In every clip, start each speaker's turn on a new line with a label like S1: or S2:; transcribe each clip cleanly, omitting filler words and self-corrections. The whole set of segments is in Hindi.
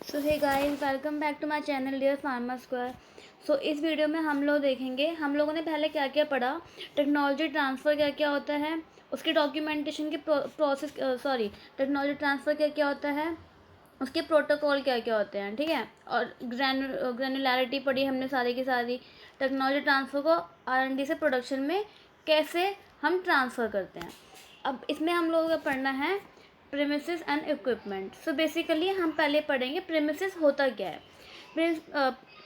S1: So hey guys, welcome back to my channel dear pharma square. So इस वीडियो में हम लोग देखेंगे हम लोगों ने पहले क्या क्या पढ़ा, टेक्नोलॉजी ट्रांसफ़र क्या क्या होता है, उसके डॉक्यूमेंटेशन के प्रोसेस टेक्नोलॉजी ट्रांसफ़र क्या क्या होता है, उसके प्रोटोकॉल क्या क्या होते हैं, ठीक है। और ग्रैनुलैरिटी पढ़ी हमने सारी की सारी। टेक्नोलॉजी ट्रांसफ़र को R&D से प्रोडक्शन में कैसे हम ट्रांसफ़र करते हैं। अब इसमें हम लोगों को पढ़ना है premises and equipment. So basically हम पहले पढ़ेंगे प्रीमिसेस होता क्या है।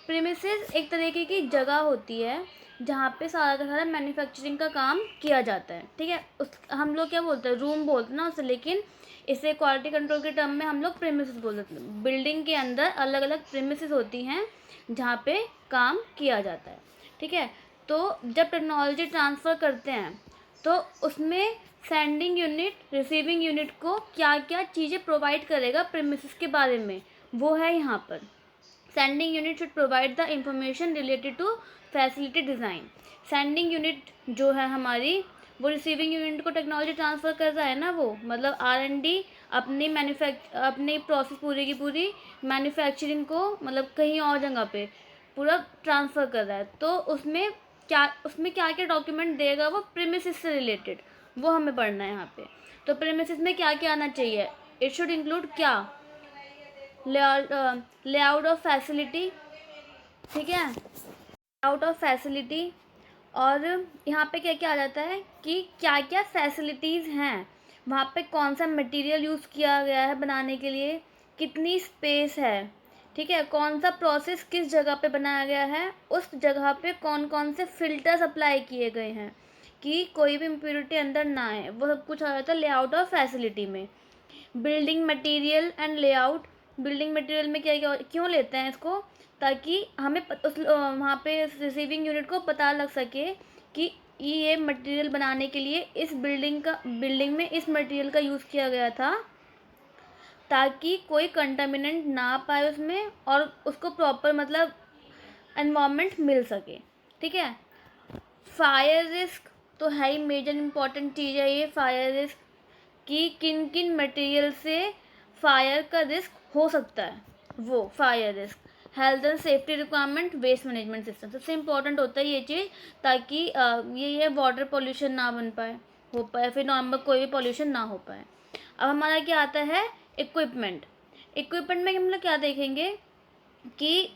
S1: प्रीमिसेस एक तरीके की जगह होती है जहाँ पे सारा का सारा मैन्युफैक्चरिंग का काम किया जाता है, ठीक है। उस हम लोग क्या बोलते हैं, रूम बोलते हैं ना उसे, लेकिन इसे क्वालिटी कंट्रोल के टर्म में हम लोग प्रीमिसेस बोलते हैं। बिल्डिंग के अंदर अलग अलग प्रीमिसेस होती हैं जहाँ पे काम किया जाता है, ठीक है। तो जब टेक्नोलॉजी ट्रांसफ़र करते हैं तो उसमें सेंडिंग यूनिट रिसीविंग यूनिट को क्या क्या चीज़ें प्रोवाइड करेगा प्रीमिसेस के बारे में, वो है यहाँ पर। Sending unit should provide the information related to facility design. Sending unit जो है हमारी, वो रिसीविंग यूनिट को टेक्नोलॉजी ट्रांसफ़र कर रहा है ना, वो मतलब R&D अपनी प्रोसेस पूरी की पूरी मैन्युफैक्चरिंग को मतलब कहीं और जगह पे पूरा ट्रांसफ़र कर रहा है। तो उसमें क्या क्या डॉक्यूमेंट देगा वो प्रीमिसेस से रिलेटेड, वो हमें पढ़ना है यहाँ पे। तो प्रीमिसेस में क्या क्या आना चाहिए, इट शुड इंक्लूड क्या, लेआउट ऑफ फैसिलिटी, ठीक है, लेआउट ऑफ फैसिलिटी। और यहाँ पे क्या क्या आ जाता है कि क्या क्या फैसिलिटीज़ हैं, वहाँ पे कौन सा मटेरियल यूज़ किया गया है बनाने के लिए, कितनी स्पेस है, ठीक है, कौन सा प्रोसेस किस जगह पे बनाया गया है, उस जगह पे कौन कौन से फ़िल्टर्स अप्लाई किए गए हैं कि कोई भी इम्प्योरिटी अंदर ना आए, वो सब कुछ आ जाता है लेआउट ऑफ फैसिलिटी में। Building material and layout. Building material में क्या क्या क्यों लेते हैं इसको, ताकि हमें वहाँ पे रिसीविंग यूनिट को पता लग सके कि ये मटेरियल बनाने के लिए इस बिल्डिंग में इस मटेरियल का यूज़ किया गया था, ताकि कोई कंटामिनेंट ना पाए उसमें और उसको प्रॉपर मतलब एनवायरनमेंट मिल सके, ठीक है। फायर रिस्क तो है ही, मेजर इम्पॉर्टेंट चीज़ है ये फायर रिस्क, कि किन किन मटेरियल से फायर का रिस्क हो सकता है, वो fire risk. Health and safety requirement, waste management system, सबसे इम्पोर्टेंट होता है ये चीज़, ताकि ये वाटर पोल्यूशन ना बन पाए हो पाए, फिर नॉर्मल कोई भी पोल्यूशन ना हो पाए। अब हमारा क्या आता है इक्विपमेंट। इक्विपमेंट में हम लोग क्या देखेंगे कि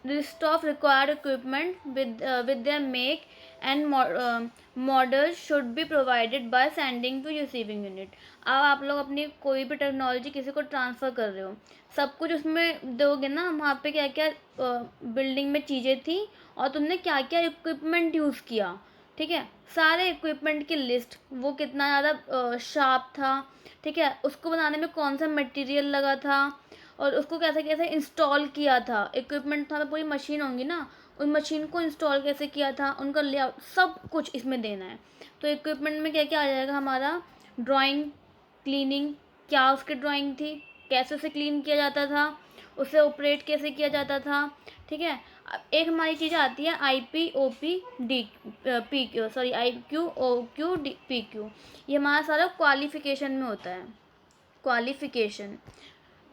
S1: list of required equipment with their make and models should be provided by sending to receiving unit। अब आप लोग अपनी कोई भी टेक्नोलॉजी किसी को ट्रांसफ़र कर रहे हो, सब कुछ उसमें दोगे ना, वहाँ पे क्या क्या बिल्डिंग में चीज़ें थी और तुमने क्या क्या इक्विपमेंट यूज़ किया, ठीक है, सारे इक्विपमेंट की लिस्ट, वो कितना ज़्यादा शार्प था, ठीक है, उसको बनाने में कौन सा मटेरियल लगा था, और उसको कैसे कैसे इंस्टॉल किया था, इक्विपमेंट था, पूरी मशीन होंगी ना, उन मशीन को इंस्टॉल कैसे किया था, उनका लेआउट, सब कुछ इसमें देना है। तो इक्विपमेंट में क्या क्या आ जाएगा हमारा, ड्राइंग, क्लीनिंग, क्या उसकी ड्राइंग थी, कैसे उसे क्लीन किया जाता था, उसे ऑपरेट कैसे किया जाता था, ठीक है। अब एक हमारी चीज़ आती है IPOP ये हमारा सारा क्वालिफिकेशन में होता है। क्वालिफिकेशन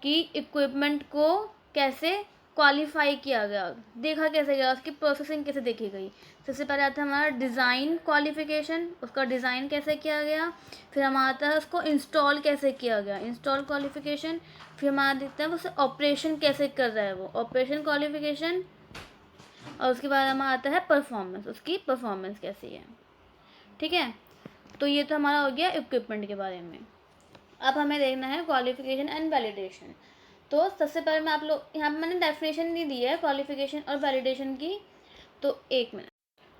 S1: कि इक्विपमेंट को कैसे क्वालिफाई किया गया, देखा कैसे गया, उसकी प्रोसेसिंग कैसे देखी गई। सबसे पहले आता है हमारा डिज़ाइन क्वालिफिकेशन, उसका डिज़ाइन कैसे किया गया, फिर हमारा आता है उसको इंस्टॉल कैसे किया गया, इंस्टॉल क्वालिफिकेशन, फिर हमारा देखते हैं उसे ऑपरेशन कैसे कर रहा है वो, ऑपरेशन क्वालिफिकेशन, और उसके बाद हमारा आता है परफॉर्मेंस, उसकी परफॉर्मेंस कैसी है, ठीक है। तो ये तो हमारा हो गया इक्विपमेंट के बारे में। अब हमें देखना है क्वालिफिकेशन एंड वैलिडेशन। तो सबसे पहले मैं आप लोग यहाँ पे मैंने डेफिनेशन नहीं दी है क्वालिफिकेशन और वैलिडेशन की, तो एक मिनट।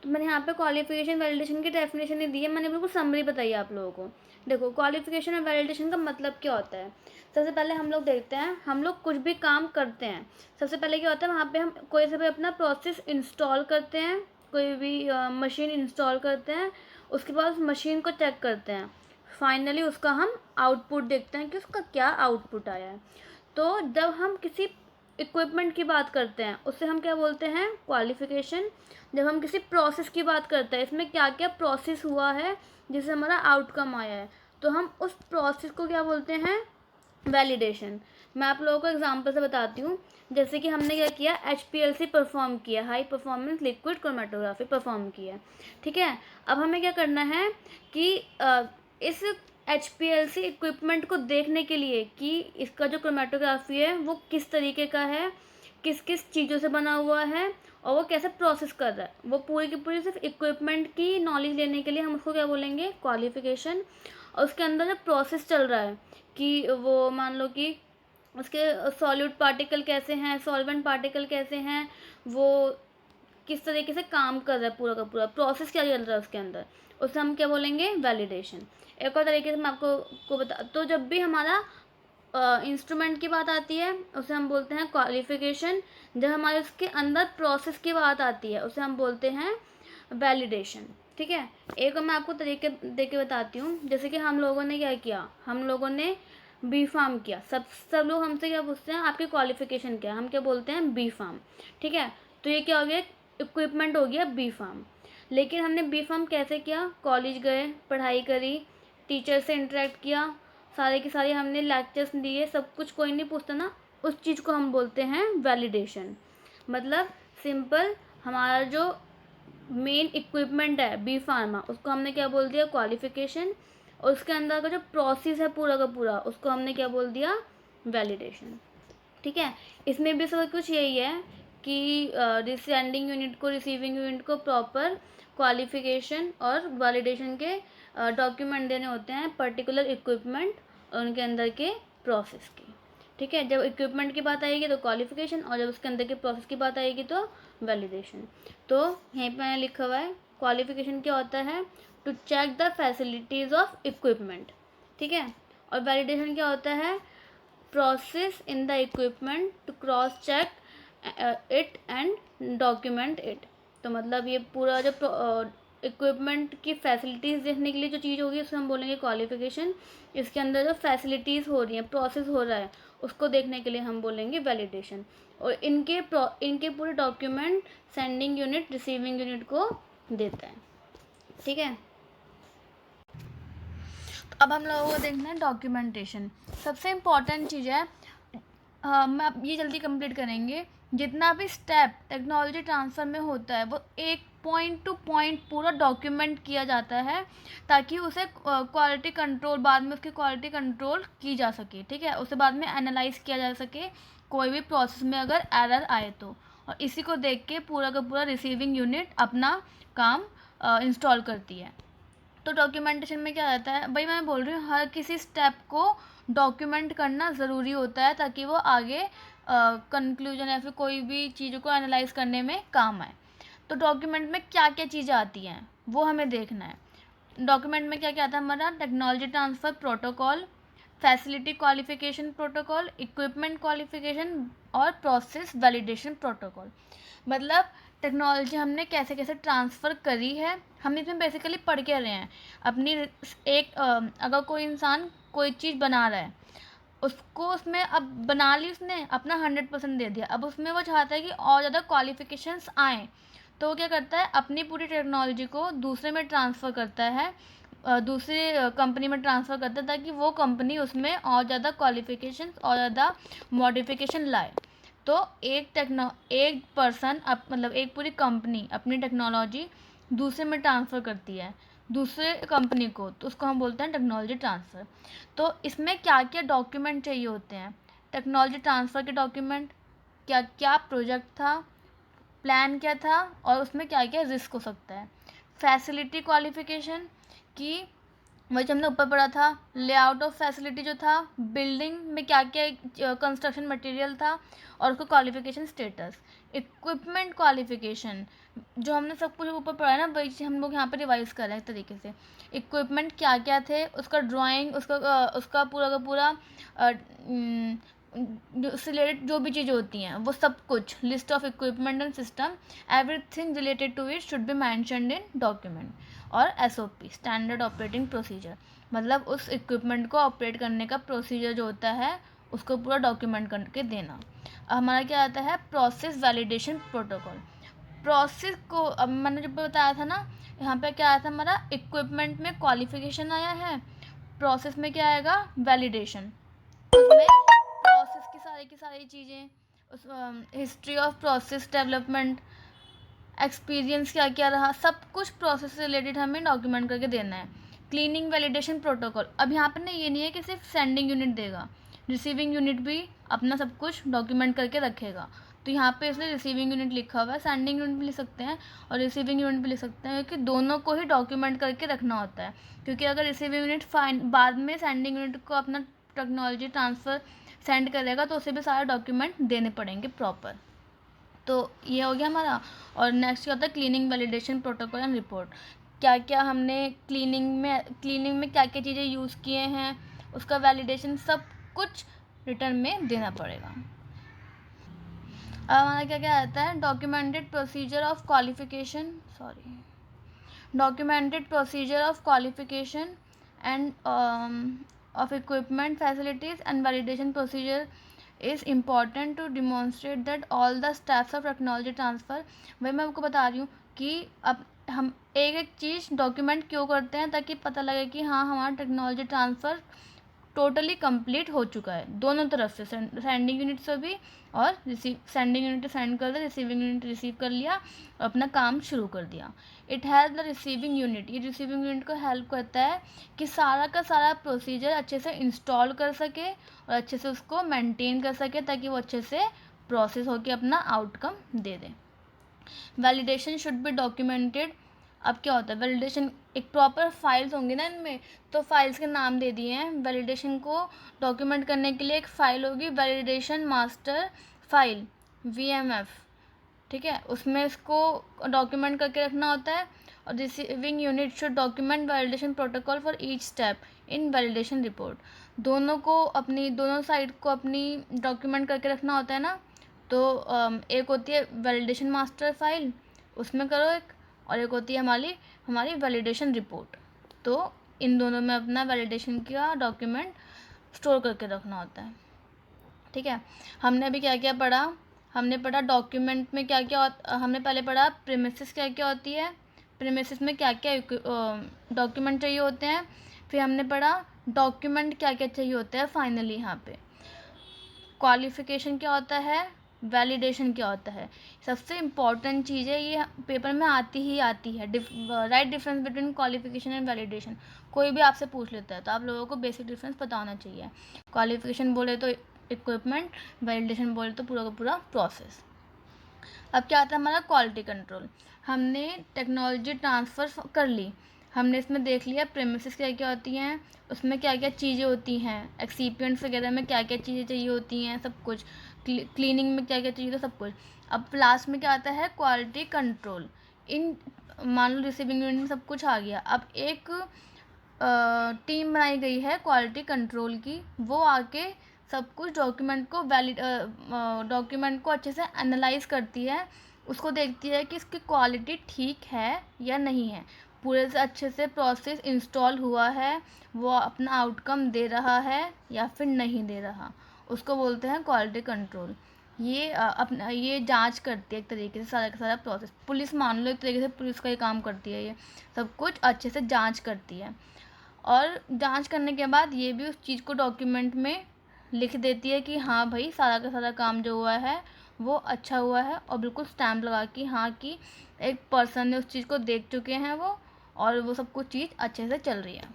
S1: तो मैंने यहाँ पे क्वालिफिकेशन वैलिडेशन की डेफिनेशन नहीं दी है, मैंने बिल्कुल समरी बताई आप लोगों को। देखो क्वालिफिकेशन और वैलिडेशन का मतलब क्या होता है। सबसे पहले हम लोग देखते हैं, हम लोग कुछ भी काम करते हैं, सबसे पहले क्या होता है, वहाँ पे हम कोई से भी अपना प्रोसेस इंस्टॉल करते हैं, कोई भी मशीन इंस्टॉल करते हैं, उसके बाद उस मशीन को चेक करते हैं, फाइनली उसका हम आउटपुट देखते हैं कि उसका क्या आउटपुट आया है। तो जब हम किसी इक्विपमेंट की बात करते हैं उससे हम क्या बोलते हैं, क्वालिफिकेशन। जब हम किसी प्रोसेस की बात करते हैं, इसमें क्या क्या प्रोसेस हुआ है जिससे हमारा आउटकम आया है, तो हम उस प्रोसेस को क्या बोलते हैं, वैलिडेशन, मैं आप लोगों को एग्जांपल से बताती हूँ। जैसे कि हमने क्या किया, HPLC परफॉर्म किया, high performance liquid chromatography perform किया, ठीक है। अब हमें क्या करना है कि इस HPLC इक्विपमेंट को देखने के लिए कि इसका जो क्रोमेटोग्राफी है वो किस तरीके का है, किस किस चीज़ों से बना हुआ है और वो कैसे प्रोसेस कर रहा है, वो पूरी की पूरी सिर्फ इक्विपमेंट की नॉलेज लेने के लिए हम उसको क्या बोलेंगे, क्वालिफिकेशन। और उसके अंदर जो प्रोसेस चल रहा है कि वो मान लो कि उसके सॉल्यूट पार्टिकल कैसे हैं, सॉल्वेंट पार्टिकल कैसे हैं, वो किस तरीके से काम कर रहा है, पूरा का पूरा प्रोसेस क्या चल रहा है उसके अंदर, उसे हम क्या बोलेंगे, वैलिडेशन। एक और तरीके से मैं आपको बता, तो जब भी हमारा इंस्ट्रूमेंट की बात आती है उसे हम बोलते हैं क्वालिफिकेशन। जब हमारे उसके अंदर प्रोसेस की बात आती है उसे हम बोलते हैं वैलिडेशन, ठीक है। एक और मैं आपको तरीके दे के बताती हूँ। जैसे कि हम लोगों ने क्या किया, हम लोगों ने बी फार्म किया। सब लोग हमसे क्या पूछते हैं, आपकी क्वालिफिकेशन क्या है, हम क्या बोलते हैं, बी फार्म, ठीक है। तो ये क्या हो गया, इक्विपमेंट हो गया बी फार्म। लेकिन हमने बी फार्म कैसे किया, कॉलेज गए, पढ़ाई करी, टीचर से इंटरेक्ट किया, सारे की सारी हमने लेक्चर्स दिए, सब कुछ, कोई नहीं पूछता ना, उस चीज़ को हम बोलते हैं वैलिडेशन। मतलब सिंपल, हमारा जो मेन इक्विपमेंट है बी फार्मा, उसको हमने क्या बोल दिया, क्वालिफिकेशन। और उसके अंदर का जो प्रोसेस है पूरा का पूरा, उसको हमने क्या बोल दिया, वैलिडेशन, ठीक है। इसमें भी सब कुछ यही है कि सेंडिंग यूनिट को, रिसीविंग यूनिट को प्रॉपर क्वालिफिकेशन और वैलिडेशन के डॉक्यूमेंट देने होते हैं पर्टिकुलर इक्विपमेंट और उनके अंदर के प्रोसेस की, ठीक है। जब इक्विपमेंट की बात आएगी तो क्वालिफिकेशन, और जब उसके अंदर के प्रोसेस की बात आएगी तो वैलिडेशन। तो यहीं पर मैंने लिखा हुआ है, क्वालिफिकेशन क्या होता है, to check the facilities of equipment, ठीक है। और वैलिडेशन क्या होता है, process in the equipment to cross check it and document it. तो मतलब ये पूरा जो इक्विपमेंट की फैसिलिटीज़ देखने के लिए जो चीज़ होगी उसे हम बोलेंगे क्वालिफिकेशन। इसके अंदर जो फैसिलिटीज़ हो रही हैं, प्रोसेस हो रहा है, उसको देखने के लिए हम बोलेंगे वैलिडेशन। और इनके पूरे document sending unit, receiving unit को देता है, ठीक है। तो अब हम लोगों को देखना है डॉक्यूमेंटेशन, सबसे इम्पॉर्टेंट चीज़ है। मैं अब ये जल्दी कंप्लीट करेंगे। जितना भी स्टेप टेक्नोलॉजी ट्रांसफ़र में होता है वो एक पॉइंट टू पॉइंट पूरा डॉक्यूमेंट किया जाता है, ताकि उसे क्वालिटी कंट्रोल, बाद में उसकी क्वालिटी कंट्रोल की जा सके, ठीक है। उसे बाद में एनालाइज किया जा सके कोई भी प्रोसेस में अगर एरर आए तो। और इसी को देख के पूरा का पूरा रिसीविंग यूनिट अपना काम इंस्टॉल करती है। तो डॉक्यूमेंटेशन में क्या रहता है भाई, मैं बोल रही हूँ हर किसी स्टेप को डॉक्यूमेंट करना ज़रूरी होता है, ताकि वो आगे कंक्लूजन या फिर कोई भी चीज़ों को एनालाइज करने में काम आए। तो डॉक्यूमेंट में क्या क्या चीज़ें आती हैं वो हमें देखना है। डॉक्यूमेंट में क्या क्या आता है हमारा, technology transfer protocol, facility qualification protocol, equipment qualification और प्रोसेस वैलिडेशन प्रोटोकॉल। मतलब टेक्नोलॉजी हमने कैसे कैसे ट्रांसफ़र करी है, हम इसमें बेसिकली पढ़ के रहे हैं अपनी अगर कोई इंसान कोई चीज़ बना रहा है, उसको उसमें अब बना ली, उसने अपना 100% दे दिया, अब उसमें वो चाहता है कि और ज़्यादा क्वालिफिकेशंस आएँ, तो वो क्या करता है, अपनी पूरी टेक्नोलॉजी को दूसरे में ट्रांसफ़र करता है, दूसरी कंपनी में ट्रांसफ़र करता है, ताकि वो कंपनी उसमें और ज़्यादा क्वालिफिकेशंस और ज़्यादा मॉडिफिकेशन लाए। तो एक पर्सन मतलब एक पूरी कंपनी अपनी टेक्नोलॉजी दूसरे में ट्रांसफ़र करती है, दूसरे कंपनी को, तो उसको हम बोलते हैं टेक्नोलॉजी ट्रांसफ़र। तो इसमें क्या क्या डॉक्यूमेंट चाहिए होते हैं, टेक्नोलॉजी ट्रांसफ़र के डॉक्यूमेंट, क्या क्या प्रोजेक्ट था, प्लान क्या था और उसमें क्या क्या रिस्क हो सकता है। फैसिलिटी क्वालिफिकेशन की वही जो हमने ऊपर पढ़ा था, लेआउट ऑफ फैसिलिटी जो था, बिल्डिंग में क्या क्या कंस्ट्रक्शन मटेरियल था और उसको क्वालिफिकेशन स्टेटस। इक्विपमेंट क्वालिफिकेशन जो हमने सब कुछ ऊपर पढ़ा है ना, वही चीज़ हम लोग यहाँ पे रिवाइज कर रहे हैं एक तरीके से। इक्विपमेंट क्या क्या थे, उसका ड्राइंग, उसका पूरा का पूरा उससे रिलेटेड जो भी चीज़ें होती हैं वो सब कुछ, list of equipment and system, everything related to it should be mentioned in document. और SOP, स्टैंडर्ड ऑपरेटिंग प्रोसीजर, मतलब उस इक्विपमेंट को ऑपरेट करने का प्रोसीजर जो होता है उसको पूरा डॉक्यूमेंट करके देना। अब हमारा क्या आता है, प्रोसेस वैलिडेशन प्रोटोकॉल। प्रोसेस को अब मैंने जब बताया था ना, यहाँ पे क्या आया था हमारा, इक्विपमेंट में क्वालिफिकेशन आया है, प्रोसेस में क्या आएगा, वैलिडेशन। उसमें प्रोसेस की सारी चीज़ें, उस history of process development, experience क्या क्या रहा, सब कुछ प्रोसेस से रिलेटेड हमें डॉक्यूमेंट करके देना है। क्लीनिंग वैलिडेशन प्रोटोकॉल, अब यहाँ पे ना ये नहीं है कि सिर्फ सेंडिंग यूनिट देगा, रिसीविंग यूनिट भी अपना सब कुछ डॉक्यूमेंट करके रखेगा। तो यहाँ पे इसलिए रिसीविंग यूनिट लिखा हुआ है, सेंडिंग यूनिट भी लिख सकते हैं और रिसीविंग यूनिट भी लिख सकते हैं, क्योंकि दोनों को ही डॉक्यूमेंट करके रखना होता है। क्योंकि अगर रिसीविंग यूनिट बाद में सेंडिंग यूनिट को अपना टेक्नोलॉजी ट्रांसफ़र सेंड करेगा तो उसे भी सारे डॉक्यूमेंट देने पड़ेंगे प्रॉपर। तो ये हो गया हमारा। और नेक्स्ट क्या होता है, cleaning validation protocol and report. क्या क्या हमने क्लीनिंग में क्या क्या चीज़ें यूज़ किए हैं, उसका वैलिडेशन सब कुछ रिटर्न में देना पड़ेगा। अब हमारा क्या क्या आता है, documented procedure of qualification and of equipment, facilities and validation procedure is important to demonstrate that all the steps of technology transfer। वही मैं आपको बता रही हूँ कि अब हम एक एक चीज़ डॉक्यूमेंट क्यों करते हैं, ताकि पता लगे कि हाँ हमारा टेक्नोलॉजी ट्रांसफ़र टोटली कंप्लीट हो चुका है दोनों तरफ से, सेंडिंग यूनिट से भी और सेंडिंग यूनिट सेंड कर दिया, रिसीविंग यूनिट रिसीव कर लिया, अपना काम शुरू कर दिया। It has the receiving unit, ये रिसीविंग यूनिट को हेल्प करता है कि सारा का सारा प्रोसीजर अच्छे से इंस्टॉल कर सके और अच्छे से उसको मेंटेन कर सके, ताकि वो अच्छे से प्रोसेस होकर अपना outcome they they. Validation should be documented. अब क्या होता है वैलिडेशन, एक प्रॉपर फाइल्स होंगी ना इनमें, तो फाइल्स के नाम दे दिए हैं। वैलिडेशन को डॉक्यूमेंट करने के लिए एक फ़ाइल होगी, वैलिडेशन मास्टर फाइल, VMF, ठीक है, उसमें इसको डॉक्यूमेंट करके रखना होता है। और receiving unit should document validation protocol for each step in validation report. दोनों साइड को अपनी डॉक्यूमेंट करके रखना होता है ना। तो एक होती है वैलिडेशन मास्टर फाइल, उसमें करो एक, और एक होती है हमारी वैलिडेशन रिपोर्ट। तो इन दोनों में अपना वैलिडेशन का डॉक्यूमेंट स्टोर करके रखना होता है, ठीक है। हमने अभी क्या क्या पढ़ा, हमने पढ़ा डॉक्यूमेंट में क्या क्या हमने पहले पढ़ा प्रीमिसेस क्या क्या होती है, प्रीमिसेस में क्या क्या डॉक्यूमेंट चाहिए होते हैं। फिर हमने पढ़ा डॉक्यूमेंट क्या क्या चाहिए होता है फाइनली यहाँ पे। क्वालिफिकेशन क्या होता है, वैलिडेशन क्या होता है। सबसे इम्पॉर्टेंट चीज़ है, ये पेपर में आती है, right difference between qualification and validation. कोई भी आपसे पूछ लेता है तो आप लोगों को बेसिक डिफरेंस पता होना चाहिए। क्वालिफिकेशन बोले तो इक्विपमेंट, वैलिडेशन बोले तो पूरा का पूरा प्रोसेस। अब क्या आता है हमारा क्वालिटी कंट्रोल। हमने टेक्नोलॉजी ट्रांसफ़र कर ली, हमने इसमें देख लिया प्रेमिसेस क्या क्या होती हैं, उसमें क्या क्या चीज़ें होती हैं, एक्सीपिएंट्स वगैरह में क्या क्या चीज़ें चाहिए होती हैं, सब कुछ, क्लीनिंग में क्या क्या चाहिए था, सब कुछ। अब लास्ट में क्या आता है क्वालिटी कंट्रोल। इन मान लो रिसीविंग यूनिट में सब कुछ आ गया, अब एक टीम बनाई गई है क्वालिटी कंट्रोल की, वो आके सब कुछ डॉक्यूमेंट को अच्छे से एनालाइज करती है, उसको देखती है कि इसकी क्वालिटी ठीक है या नहीं है, पूरे से अच्छे से प्रोसेस इंस्टॉल हुआ है, वो अपना आउटकम दे रहा है या फिर नहीं दे रहा, उसको बोलते हैं क्वालिटी कंट्रोल। ये जांच करती है एक तरीके से सारा का सारा प्रोसेस। पुलिस मान लो एक तरीके से पुलिस का ही काम करती है, ये सब कुछ अच्छे से जांच करती है। और जांच करने के बाद ये भी उस चीज़ को डॉक्यूमेंट में लिख देती है कि हाँ भाई सारा का सारा काम जो हुआ है वो अच्छा हुआ है, और बिल्कुल स्टैम्प लगा कि हाँ कि एक पर्सन ने उस चीज़ को देख चुके हैं वो, और वो सब कुछ चीज़ अच्छे से चल रही है।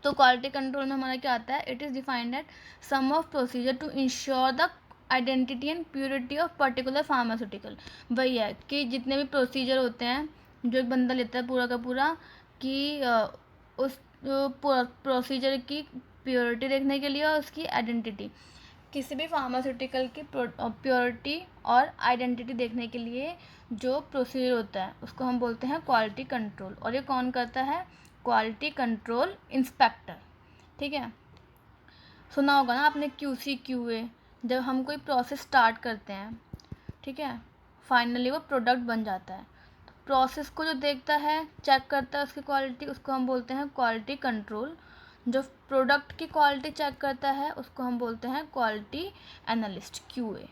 S1: तो क्वालिटी कंट्रोल में हमारा क्या आता है, it is defined at some of procedure to ensure the identity and purity of particular pharmaceutical. वही है कि जितने भी प्रोसीजर होते हैं जो एक बंदा लेता है पूरा का पूरा, कि उस प्रोसीजर की प्योरिटी देखने के लिए और उसकी आइडेंटिटी, किसी भी फार्मास्यूटिकल की प्योरिटी और आइडेंटिटी देखने के लिए जो प्रोसीजर होता है उसको हम बोलते हैं क्वालिटी कंट्रोल। और ये कौन करता है, क्वालिटी कंट्रोल इंस्पेक्टर, ठीक है। सुना होगा ना आपने QC QA, जब हम कोई प्रोसेस स्टार्ट करते हैं, ठीक है, फाइनली वो प्रोडक्ट बन जाता है, तो प्रोसेस को जो देखता है चेक करता है उसकी क्वालिटी, उसको हम बोलते हैं क्वालिटी कंट्रोल। जो प्रोडक्ट की क्वालिटी चेक करता है उसको हम बोलते हैं क्वालिटी एनालिस्ट QA।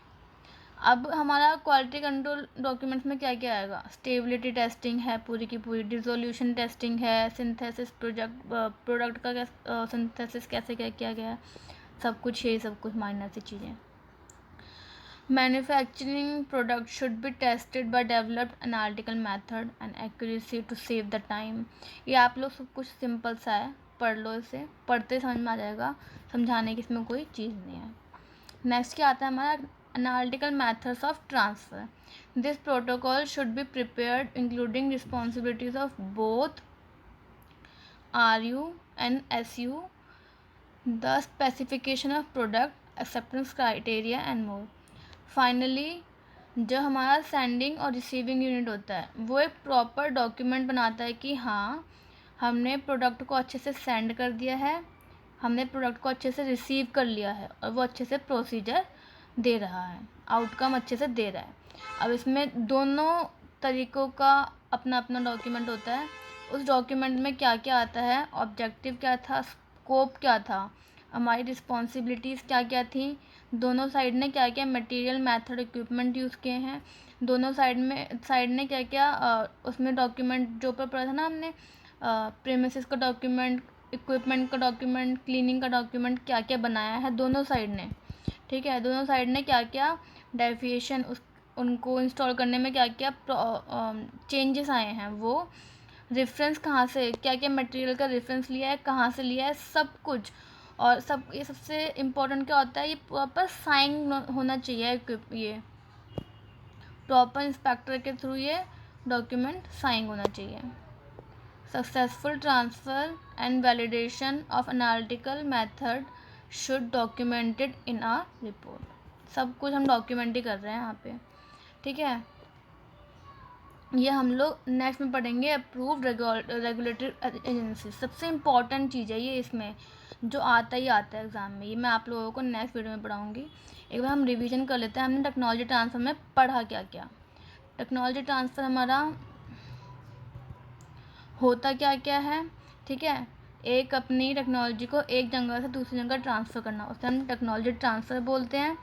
S1: अब हमारा क्वालिटी कंट्रोल डॉक्यूमेंट्स में क्या क्या आएगा, स्टेबिलिटी टेस्टिंग है पूरी की पूरी, डिसोल्यूशन टेस्टिंग है, सिंथेसिस प्रोडक्ट का सिंथेसिस कैसे क्या किया गया है,
S2: सब कुछ यही सब कुछ माइनर सी चीज़ें। Manufacturing product should be tested by developed analytical method and accuracy to save the time. ये आप लोग सब कुछ सिंपल सा है, पढ़ लो, इसे पढ़ते समझ में आ जाएगा, समझाने की इसमें कोई चीज़ नहीं है। नेक्स्ट क्या आता है हमारा, analytical methods of transfer. This protocol should be prepared including responsibilities of both RU and SU, the specification of product, acceptance criteria and more. Finally जो हमारा सेंडिंग और रिसीविंग यूनिट होता है वो एक प्रॉपर डॉक्यूमेंट बनाता है कि हाँ हमने प्रोडक्ट को अच्छे से सेंड कर दिया है, हमने प्रोडक्ट को अच्छे से रिसीव कर लिया है और वो अच्छे से प्रोसीजर दे रहा है, आउटकम अच्छे से दे रहा है। अब इसमें दोनों तरीक़ों का अपना अपना डॉक्यूमेंट होता है। उस डॉक्यूमेंट में क्या क्या आता है, ऑब्जेक्टिव क्या था, स्कोप क्या था, हमारी रिस्पॉन्सिबिलिटीज़ क्या क्या थी, दोनों साइड ने क्या क्या मटेरियल, मेथड, इक्विपमेंट यूज़ किए हैं, दोनों साइड ने क्या क्या उसमें डॉक्यूमेंट जो ऊपर पढ़ा था ना हमने, प्रीमिसेस का डॉक्यूमेंट, इक्विपमेंट का डॉक्यूमेंट, क्लीनिंग का डॉक्यूमेंट क्या क्या बनाया है दोनों साइड ने। ठीक है, दोनों साइड ने क्या क्या डेफिएशन उनको इंस्टॉल करने में क्या क्या चेंजेस आए हैं, वो रेफरेंस कहाँ से, क्या क्या मटेरियल का रेफरेंस लिया है, कहाँ से लिया है, सब कुछ। और सब ये सबसे इम्पोर्टेंट क्या होता है, ये प्रॉपर साइन होना चाहिए, ये प्रॉपर इंस्पेक्टर के थ्रू ये डॉक्यूमेंट साइन होना चाहिए। Successful transfer and validation of analytical method should documented in a report. सब कुछ हम डॉक्यूमेंट ही कर रहे हैं यहाँ पे। ठीक है, ये हम लोग नेक्स्ट में पढ़ेंगे अप्रूव्ड रेगुलेटरी एजेंसी। सबसे इम्पॉर्टेंट चीज़ है ये, इसमें जो आता ही आता है एग्ज़ाम में, ये मैं आप लोगों को नेक्स्ट वीडियो में पढ़ाऊँगी। एक बार हम रिवीजन कर लेते हैं, हमने टेक्नोलॉजी ट्रांसफ़र में पढ़ा क्या क्या। टेक्नोलॉजी ट्रांसफ़र हमारा होता क्या क्या है, ठीक है, एक अपनी टेक्नोलॉजी को एक जगह से दूसरी जगह ट्रांसफ़र करना, उसे हम टेक्नोलॉजी ट्रांसफ़र बोलते हैं।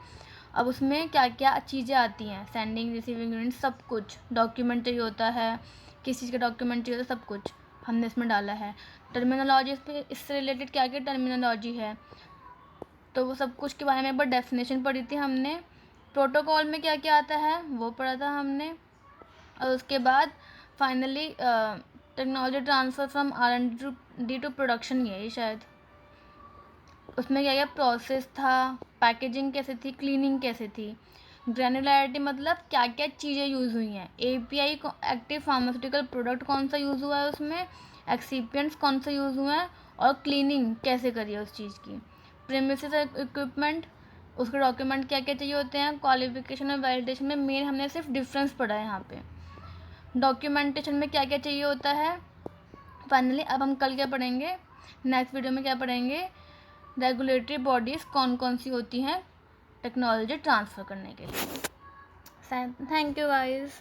S2: अब उसमें क्या क्या चीज़ें आती हैं, सेंडिंग, रिसीविंग यूनिट, सब कुछ डॉक्यूमेंट चाहिए होता है, किस चीज़ का डॉक्यूमेंट चाहिए होता है, सब कुछ हमने इसमें डाला है। टर्मिनोलॉजी, इससे रिलेटेड क्या क्या टर्मिनोलॉजी है, तो वो सब कुछ के बारे में एक बार डेफिनेशन पढ़ी थी हमने। प्रोटोकॉल में क्या क्या आता है वो पढ़ा था हमने। और उसके बाद finally technology transfer from R&D to production, यही शायद उसमें क्या क्या प्रोसेस था, पैकेजिंग कैसे थी, क्लीनिंग कैसे थी, ग्रैनुलैरिटी मतलब क्या क्या चीज़ें यूज़ हुई हैं, API एक्टिव फार्मास्यूटिकल प्रोडक्ट कौन सा यूज़ हुआ है उसमें, एक्सिपिएंट्स कौन सा यूज़ हुआ है, और क्लीनिंग कैसे करी है उस चीज़ की, प्रीमिसेस इक्विपमेंट, उसके डॉक्यूमेंट क्या क्या चाहिए होते हैं, क्वालिफिकेशन और वैलिडेशन में मेन हमने सिर्फ डिफरेंस पढ़ा है यहाँ पे, डॉक्यूमेंटेशन में क्या क्या चाहिए होता है। फाइनली अब हम कल क्या पढ़ेंगे, नेक्स्ट वीडियो में क्या पढ़ेंगे, रेगुलेटरी बॉडीज़ कौन कौन सी होती हैं टेक्नोलॉजी ट्रांसफ़र करने के लिए। Thank you guys.